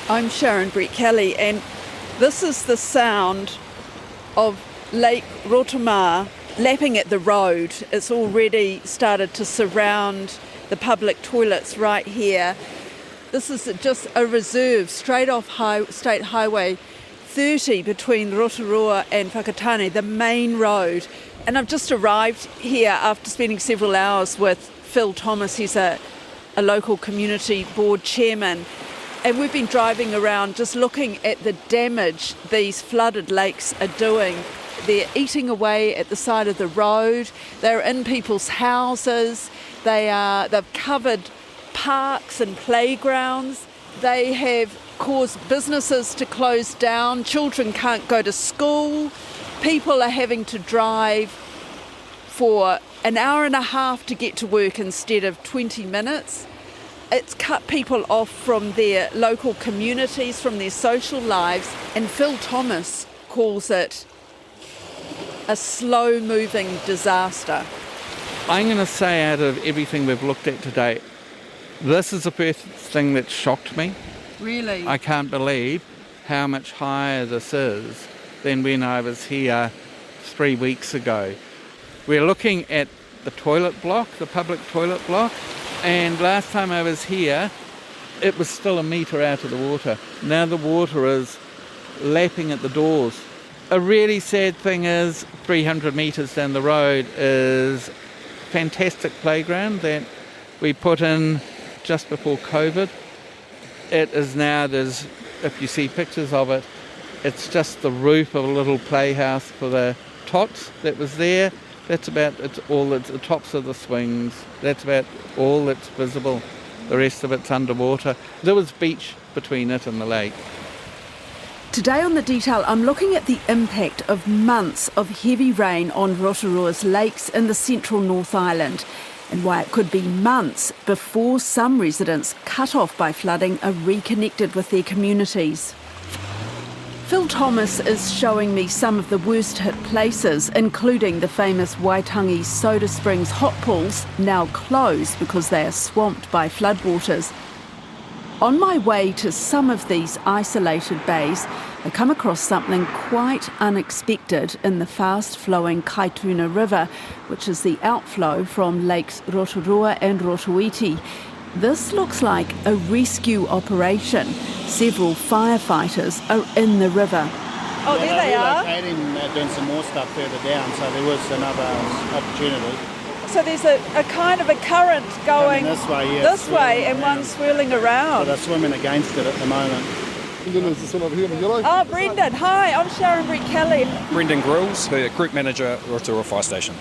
I'm Sharon Brett Kelly, and this is the sound of Lake Rotorua lapping at the road. It's already started to surround the public toilets right here. This is just a reserve straight off State Highway 30 between Rotorua and Whakatane, the main road. And I've just arrived here after spending several hours with Phil Thomas. He's a local community board chairman. And we've been driving around just looking at the damage these flooded lakes are doing. They're eating away at the side of the road. They're in people's houses. They've covered parks and playgrounds. They have caused businesses to close down. Children can't go to school. People are having to drive for an hour and a half to get to work instead of 20 minutes. It's cut people off from their local communities, from their social lives, and Phil Thomas calls it a slow-moving disaster. I'm going to say, out of everything we've looked at today, this is the first thing that shocked me. Really? I can't believe how much higher this is than when I was here 3 weeks ago. We're looking at the toilet block, the public toilet block, and last time I was here, it was still a metre out of the water. Now the water is lapping at the doors. A really sad thing is 300 metres down the road is a fantastic playground that we put in just before COVID. It is now, if you see pictures of it, it's just the roof of a little playhouse for the tots that was there. It's the tops of the swings. That's about all that's visible. The rest of it's underwater. There was beach between it and the lake. Today on The Detail, I'm looking at the impact of months of heavy rain on Rotorua's lakes in the central North Island, and why it could be months before some residents cut off by flooding are reconnected with their communities. Phil Thomas is showing me some of the worst hit places, including the famous Waitangi Soda Springs hot pools, now closed because they are swamped by floodwaters. On my way to some of these isolated bays, I come across something quite unexpected in the fast-flowing Kaituna River, which is the outflow from lakes Rotorua and Rotoiti. This looks like a rescue operation. Several firefighters are in the river. Oh, there they are. Doing some more stuff further down, so there was another opportunity. So there's a kind of a current going this way, and one swirling around. So they're swimming against it at the moment. Brendan is this one over here in yellow. Oh, Brendan. Hi, I'm Sharon Brett Kelly. Brendan Grills, Group Manager at Rotorua Fire Station.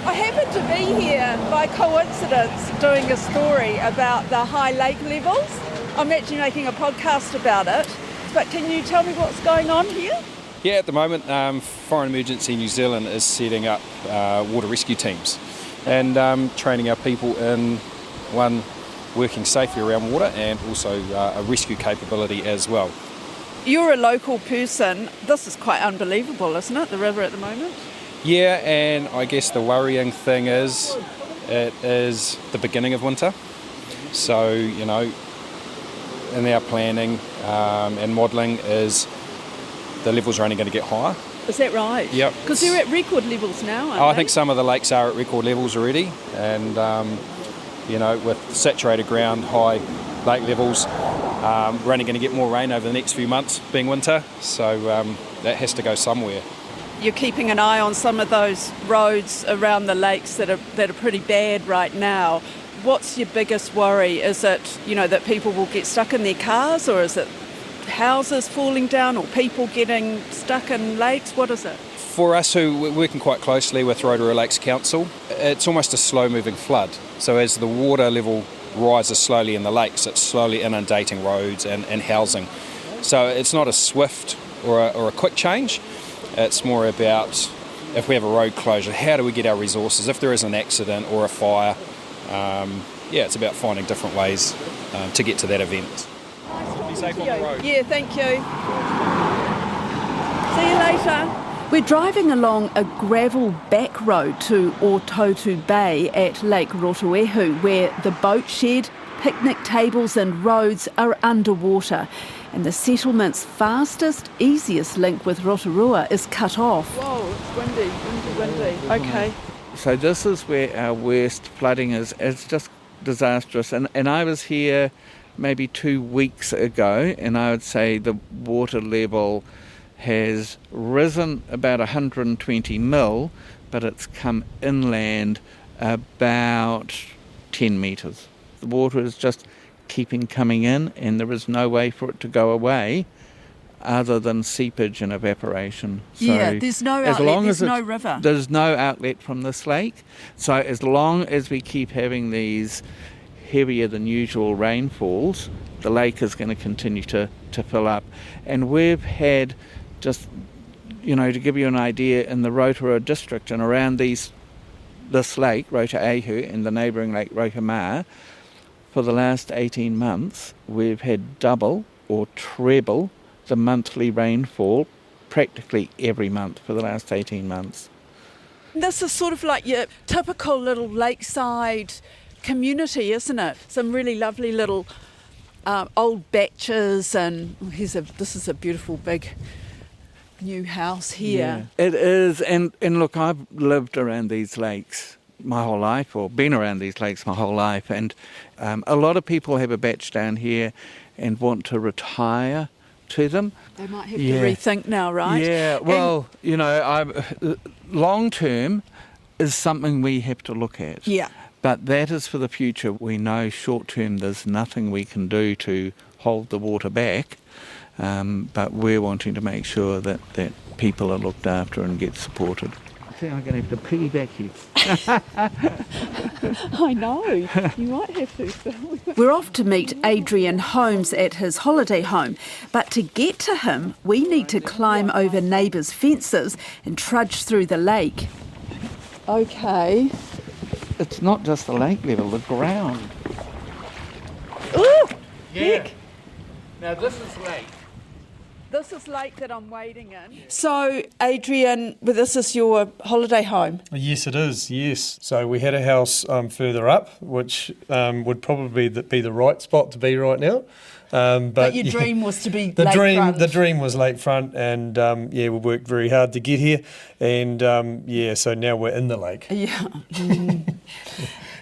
I happened to be here by coincidence doing a story about the high lake levels. I'm actually making a podcast about it. But can you tell me what's going on here? Yeah, at the moment, Fire and Emergency New Zealand is setting up water rescue teams and training our people in, one, working safely around water and also a rescue capability as well. You're a local person. This is quite unbelievable, isn't it, the river at the moment? Yeah, and I guess the worrying thing is it is the beginning of winter. So, in our planning and modelling is the levels are only going to get higher. Is that right? Yep. Because they're at record levels now, aren't they? I think some of the lakes are at record levels already, and with saturated ground, high lake levels, we're only going to get more rain over the next few months, being winter, so that has to go somewhere. You're keeping an eye on some of those roads around the lakes that are pretty bad right now. What's your biggest worry? Is it, that people will get stuck in their cars, or is it houses falling down, or people getting stuck in lakes? What is it? For us, who we're working quite closely with Rotorua Lakes Council, it's almost a slow-moving flood. So as the water level rises slowly in the lakes, it's slowly inundating roads and housing. So it's not a swift or a quick change. It's more about, if we have a road closure, how do we get our resources? If there is an accident or a fire, it's about finding different ways to get to that event. Nice Be safe on the road. Yeah, thank you. See you later. We're driving along a gravel back road to Rotorua Bay at Lake Rotorua, where the boat shed, picnic tables and roads are underwater. And the settlement's fastest, easiest link with Rotorua is cut off. Whoa, it's windy. Okay. So this is where our worst flooding is. It's just disastrous. And I was here maybe 2 weeks ago, and I would say the water level has risen about 120 mil, but it's come inland about 10 metres. The water is just keeping coming in, and there is no way for it to go away other than seepage and evaporation. So there's no outlet, there's no river. There's no outlet from this lake. So as long as we keep having these heavier than usual rainfalls, the lake is going to continue to fill up. And we've had, just, to give you an idea, in the Rotorua district and around this lake, Rotorua, and the neighbouring lake, Rotorua, for the last 18 months, we've had double or treble the monthly rainfall practically every month for the last 18 months. This is sort of like your typical little lakeside community, isn't it? Some really lovely little old batches, and this is a beautiful big new house here. Yeah, it is, and look, I've lived around these lakes my whole life, or been around these lakes my whole life, and a lot of people have a batch down here and want to retire to them. They might have to rethink now, right? Yeah, well, long term is something we have to look at. Yeah. But that is for the future. We know short term there's nothing we can do to hold the water back, but we're wanting to make sure that people are looked after and get supported. I think I'm going to have to piggyback you. I know, you might have to. We're off to meet Adrian Holmes at his holiday home, but to get to him, we need to climb over neighbours' fences and trudge through the lake. Okay. It's not just the lake level, the ground. Ooh! Yeah. Heck. Now this is lake. This is lake that I'm wading in. So, Adrian, this is your holiday home? Yes, it is, yes. So we had a house further up, which would probably be the right spot to be right now. But your dream was to be lakefront. The dream was lakefront, and we worked very hard to get here. And so now we're in the lake. Yeah.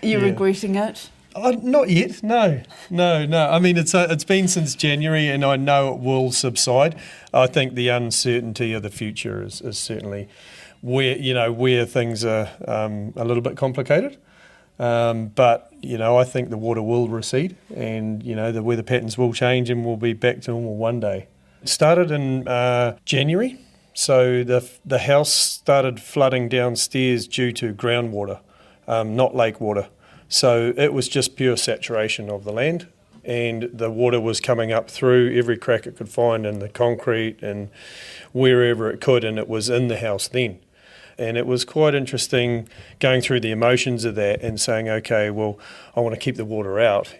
You're regretting it? Not yet, no. I mean, it's been since January, and I know it will subside. I think the uncertainty of the future is certainly where things are a little bit complicated. But I think the water will recede, and the weather patterns will change, and we'll be back to normal one day. It started in January, so the house started flooding downstairs due to groundwater, not lake water. So it was just pure saturation of the land, and the water was coming up through every crack it could find in the concrete and wherever it could, and it was in the house then. And it was quite interesting going through the emotions of that and saying, okay, well, I want to keep the water out,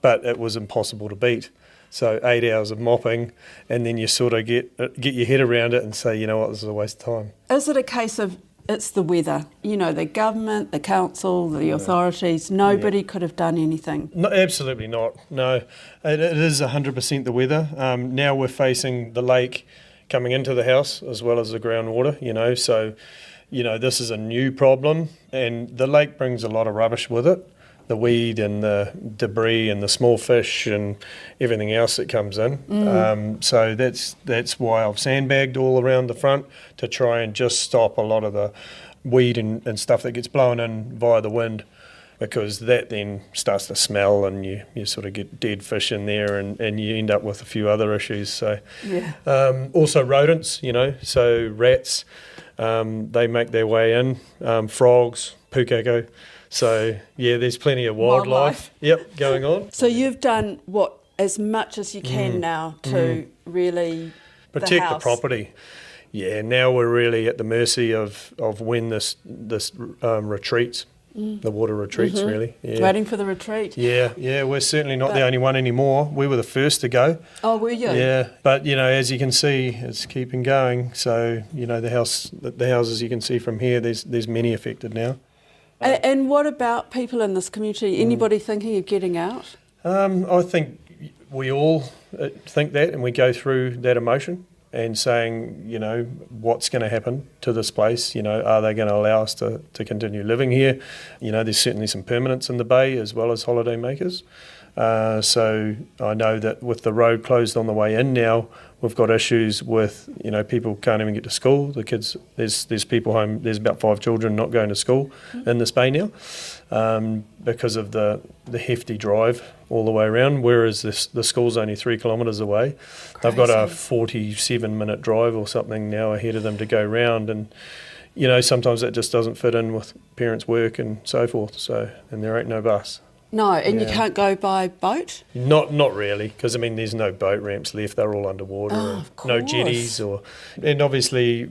but it was impossible to beat. So 8 hours of mopping, and then you sort of get your head around it and say, you know what, this is a waste of time. Is it a case of it's the weather? The government, the council, the authorities, nobody could have done anything? No, absolutely not, no. It is 100% the weather. Now we're facing the lake coming into the house as well as the groundwater, so, this is a new problem, and the lake brings a lot of rubbish with it. The weed and the debris and the small fish and everything else that comes in. So that's why I've sandbagged all around the front to try and just stop a lot of the weed and stuff that gets blown in via the wind, because that then starts to smell, and you sort of get dead fish in there, and you end up with a few other issues. So also rodents, so rats, they make their way in, frogs, pukeko. So, there's plenty of wildlife. Yep, going on. So you've done, as much as you can now to really protect the property. Yeah, now we're really at the mercy of when this retreats. The water retreats, really. Yeah. Waiting for the retreat. Yeah, we're certainly not the only one anymore. We were the first to go. Oh, were you? Yeah, but as you can see, it's keeping going. So the houses you can see from here, there's many affected now. And what about people in this community? Anybody thinking of getting out? I think we all think that, and we go through that emotion and saying, what's going to happen to this place? Are they going to allow us to continue living here? There's certainly some permanents in the bay as well as holiday makers. So I know that with the road closed on the way in now, we've got issues with, people can't even get to school. The kids, there's people home, there's about 5 children not going to school in this bay now because of the hefty drive all the way around, whereas the school's only 3 kilometres away. Crazy. They've got a 47-minute drive or something now ahead of them to go round, and sometimes that just doesn't fit in with parents' work and so forth. And there ain't no bus. No, and you can't go by boat? Not really, because there's no boat ramps left. They're all underwater. Of No course. jetties, and obviously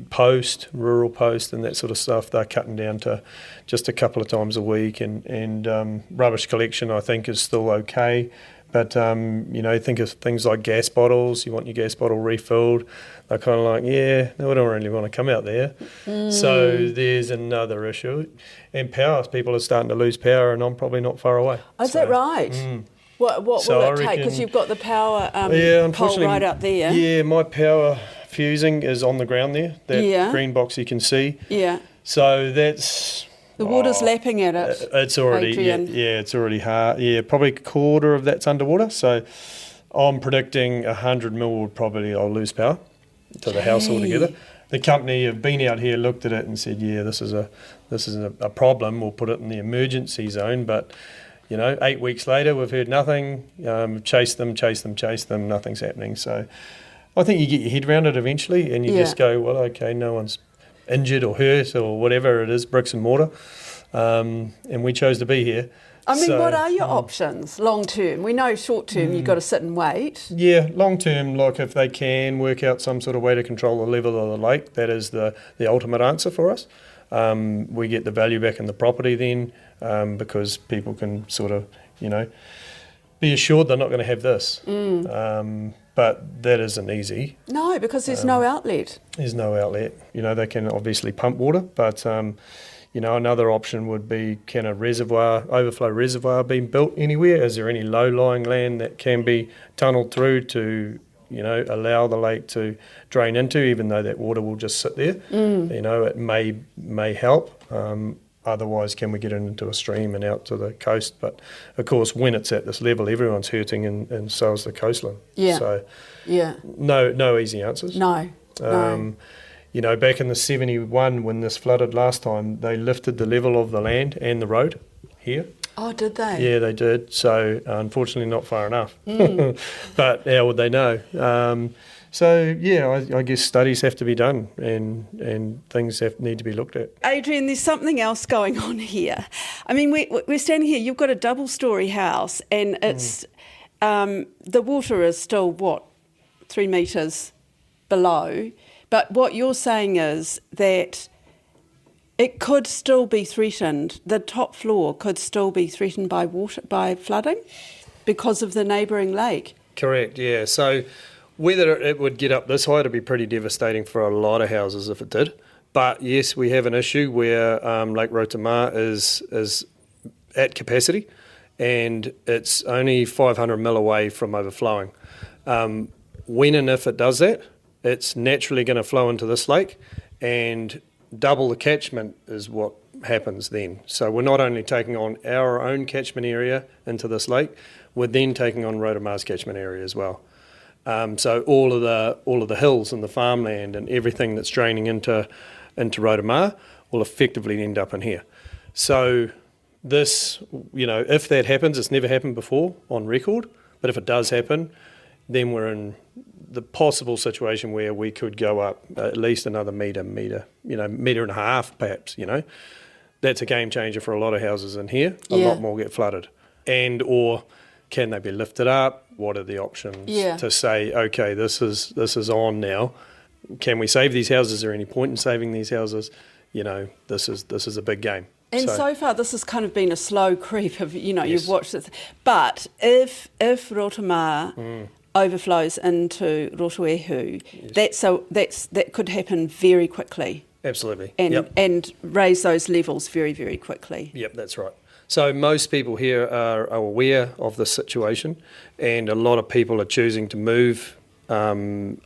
rural post and that sort of stuff. They're cutting down to just a couple of times a week, and rubbish collection I think is still okay. But think of things like gas bottles. You want your gas bottle refilled. They're kind of like, no, we don't really want to come out there. So there's another issue. And power, people are starting to lose power, and I'm probably not far away. Oh, is that right? What So will I it take? Because reckon- you've got the power pole unfortunately, right out there. Yeah, my power fusing is on the ground there. That Yeah. green box you can see. Yeah. So that's... The water's lapping at it. It's already, Adrian. it's already hard. Yeah, probably a quarter of that's underwater. So I'm predicting 100 mil I'll lose power to the house altogether. The company have been out here, looked at it and said, this is a problem. We'll put it in the emergency zone. But 8 weeks later, we've heard nothing. Chase them, nothing's happening. So I think you get your head around it eventually, and you just go, well, okay, no one's injured or hurt or whatever it is, bricks and mortar, and we chose to be here. What are your options long term? We know short term you've got to sit and wait. Yeah, long term, like if they can work out some sort of way to control the level of the lake, that is the ultimate answer for us. We get the value back in the property then, because people can sort of, be assured they're not going to have this. But that isn't easy. No, because there's no outlet. There's no outlet. They can obviously pump water, but another option would be, can a overflow reservoir be built anywhere? Is there any low-lying land that can be tunnelled through to, allow the lake to drain into, even though that water will just sit there? It may help. Otherwise, can we get it into a stream and out to the coast? But, of course, when it's at this level, everyone's hurting, and so is the coastline. Yeah. So, yeah. No easy answers. No. Back in the 71, when this flooded last time, they lifted the level of the land and the road here. Oh, did they? Yeah, they did. So, unfortunately, not far enough. But how would they know? I guess studies have to be done, and things need to be looked at. Adrian, there's something else going on here. We're standing here, you've got a double-storey house, and it's the water is still, 3 metres below, but what you're saying is that it could still be threatened, the top floor could still be threatened by flooding because of the neighbouring lake. Correct, yeah. So whether it would get up this high, it'd be pretty devastating for a lot of houses if it did. But yes, we have an issue where Lake Rotorua is at capacity, and it's only 500 mil away from overflowing. When and if it does that, it's naturally going to flow into this lake, and double the catchment is what happens then. So we're not only taking on our own catchment area into this lake, we're then taking on Rotorua's catchment area as well. So all of the hills and the farmland and everything that's draining into Rotorua will effectively end up in here. So this, if that happens, it's never happened before on record, but if it does happen, then we're in the possible situation where we could go up at least another metre and a half perhaps, That's a game changer for a lot of houses in here. A lot more get flooded. Or can they be lifted up? What are the options to say, okay, this is on now. Can we save these houses? Is there any point in saving these houses? This is a big game. And so far, this has kind of been a slow creep of, Yes. you've watched it. But if Rotorua overflows into Rotorua, that could happen very quickly. Absolutely. And raise those levels very, very quickly. Yep, that's right. So most people here are aware of the situation, and a lot of people are choosing to move a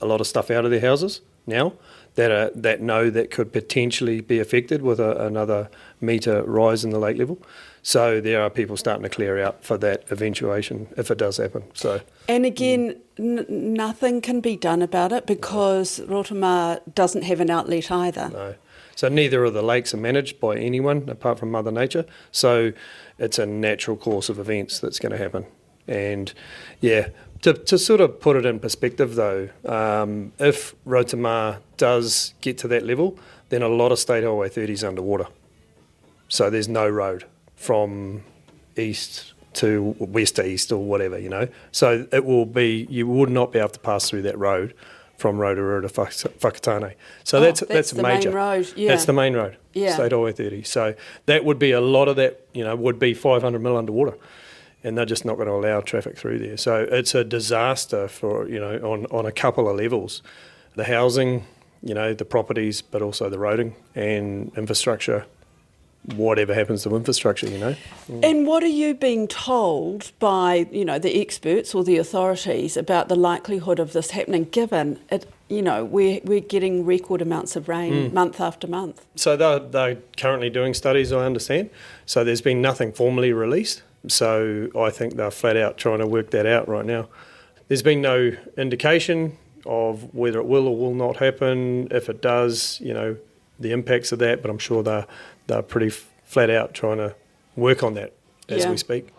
lot of stuff out of their houses now that know that could potentially be affected with another metre rise in the lake level. So there are people starting to clear out for that eventuation if it does happen. So. And again, nothing can be done about it because Rotorua doesn't have an outlet either. No. So neither of the lakes are managed by anyone apart from Mother Nature. So it's a natural course of events that's going to happen. And yeah, to sort of put it in perspective though, if Rotorua does get to that level, then a lot of State Highway 30 is underwater. So there's no road from east to west to east or whatever, So it will be, you would not be able to pass through that road from Rotorua to Whakatane. So that's the major. Main road, yeah. That's the main road, yeah. State Highway 30. So that would be a lot of that, would be 500 mil underwater. And they're just not going to allow traffic through there. So it's a disaster for, on a couple of levels. The housing, the properties, but also the roading and infrastructure, whatever happens to infrastructure, And what are you being told by, the experts or the authorities about the likelihood of this happening, given it, we're getting record amounts of rain month after month? So they're currently doing studies, I understand. So there's been nothing formally released. So I think they're flat out trying to work that out right now. There's been no indication of whether it will or will not happen. If it does, the impacts of that, but I'm sure they're pretty flat out trying to work on that as we speak.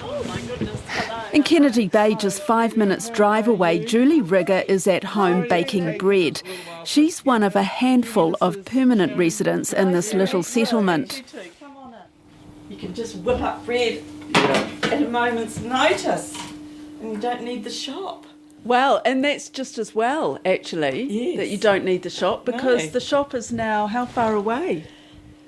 Oh my goodness, hello. In Kennedy Bay, just 5 minutes drive away, Julie Rigger is at home baking bread. She's one of a handful of permanent residents in this little settlement. You can just whip up bread at a moment's notice, and you don't need the shop. Well, and that's just as well, actually, that you don't need the shop, because the shop is now how far away?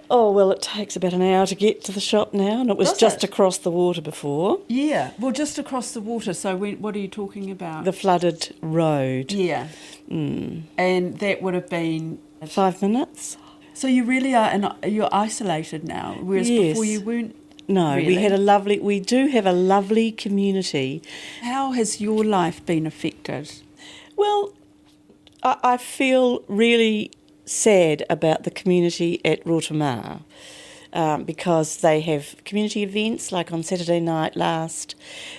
Oh, well, it takes about an hour to get to the shop now, and it was just across the water before. Yeah, well, just across the water. So what are you talking about? The flooded road. Yeah. And that would have been 5 minutes. So you really are, you're isolated now, whereas before you weren't. No, really? we do have a lovely community. How has your life been affected? Well, I feel really sad about the community at Rotorua because they have community events, like on Saturday night last,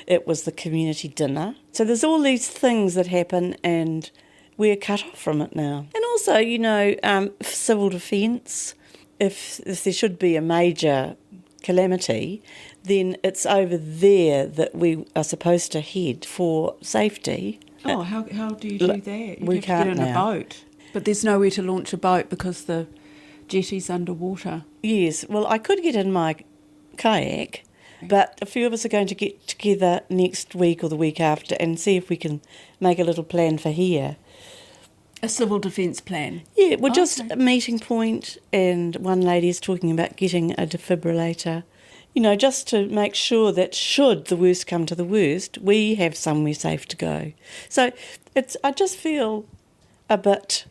it was the community dinner. So there's all these things that happen and we're cut off from it now. And also, civil defence, if there should be a major calamity, then it's over there that we are supposed to head for safety. Oh, how do you do that? We have can't to get in now. a boat. But there's nowhere to launch a boat because the jetty's underwater. Yes, well, I could get in my kayak, but a few of us are going to get together next week or the week after and see if we can make a little plan for here. A civil defence plan? Yeah, well, just a meeting point, and one lady is talking about getting a defibrillator, just to make sure that should the worst come to the worst, we have somewhere safe to go. So I just feel a bit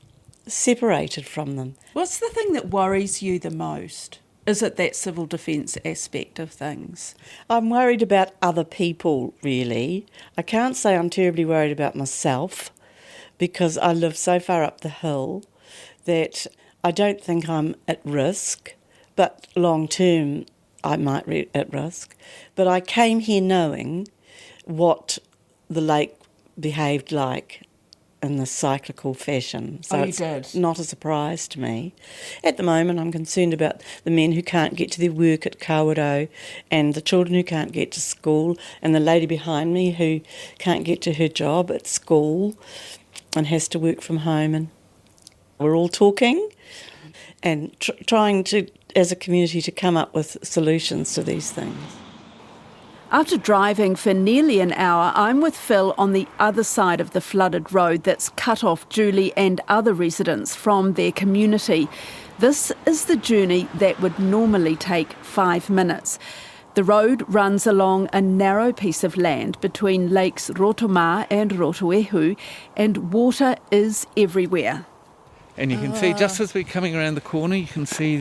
separated from them. What's the thing that worries you the most? Is it that civil defence aspect of things? I'm worried about other people, really. I can't say I'm terribly worried about myself because I live so far up the hill that I don't think I'm at risk, but long term I might be at risk. But I came here knowing what the lake behaved like in the cyclical fashion. So it's not a surprise to me. At the moment, I'm concerned about the men who can't get to their work at Kawerau and the children who can't get to school and the lady behind me who can't get to her job at school and has to work from home. And we're all talking and trying to, as a community, to come up with solutions to these things. After driving for nearly an hour, I'm with Phil on the other side of the flooded road that's cut off Julie and other residents from their community. This is the journey that would normally take 5 minutes. The road runs along a narrow piece of land between lakes Rotorua and Rotorua, and water is everywhere. And you can see, just as we're coming around the corner, you can see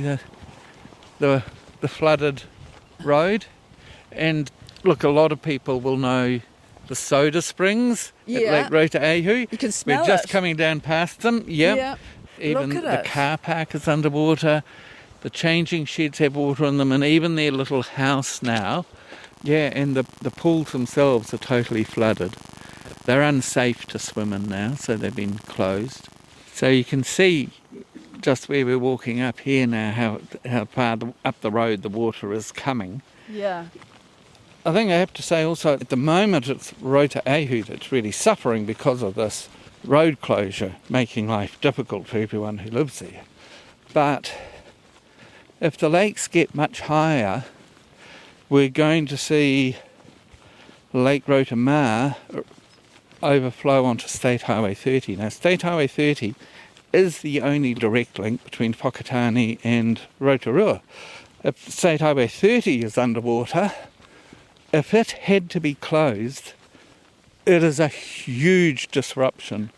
the flooded road. And look, a lot of people will know the soda springs at Lake Rotorua. You can smell We're just it. coming down past them. Yep. Yeah. Even Look at the it. car park is underwater. The changing sheds have water in them, and even their little house now. Yeah, and the pools themselves are totally flooded. They're unsafe to swim in now, so they've been closed. So you can see just where we're walking up here now how far up the road the water is coming. Yeah. I think I have to say also, at the moment it's Rotorua that's really suffering because of this road closure, making life difficult for everyone who lives there. But if the lakes get much higher, we're going to see Lake Rotorua overflow onto State Highway 30. Now, State Highway 30 is the only direct link between Whakatane and Rotorua. If State Highway 30 is underwater, if it had to be closed, it is a huge disruption,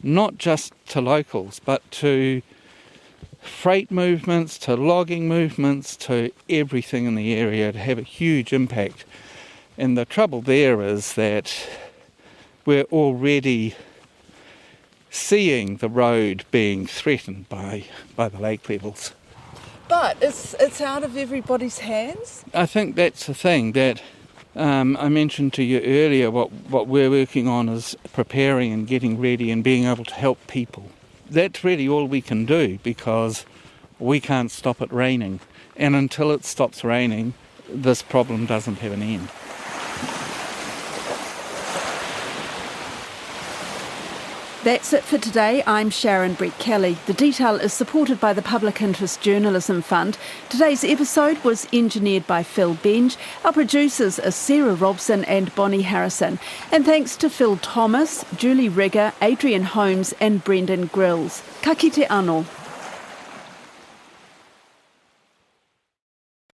not just to locals, but to freight movements, to logging movements, to everything in the area. It'd have a huge impact. And the trouble there is that we're already seeing the road being threatened by the lake levels. But it's out of everybody's hands. I think that's the thing that I mentioned to you earlier. What we're working on is preparing and getting ready and being able to help people. That's really all we can do, because we can't stop it raining. And until it stops raining, this problem doesn't have an end. That's it for today. I'm Sharon Brett-Kelly. The Detail is supported by the Public Interest Journalism Fund. Today's episode was engineered by Phil Benj. Our producers are Sarah Robson and Bonnie Harrison. And thanks to Phil Thomas, Julie Rigger, Adrian Holmes and Brendan Grills. Ka kite anō.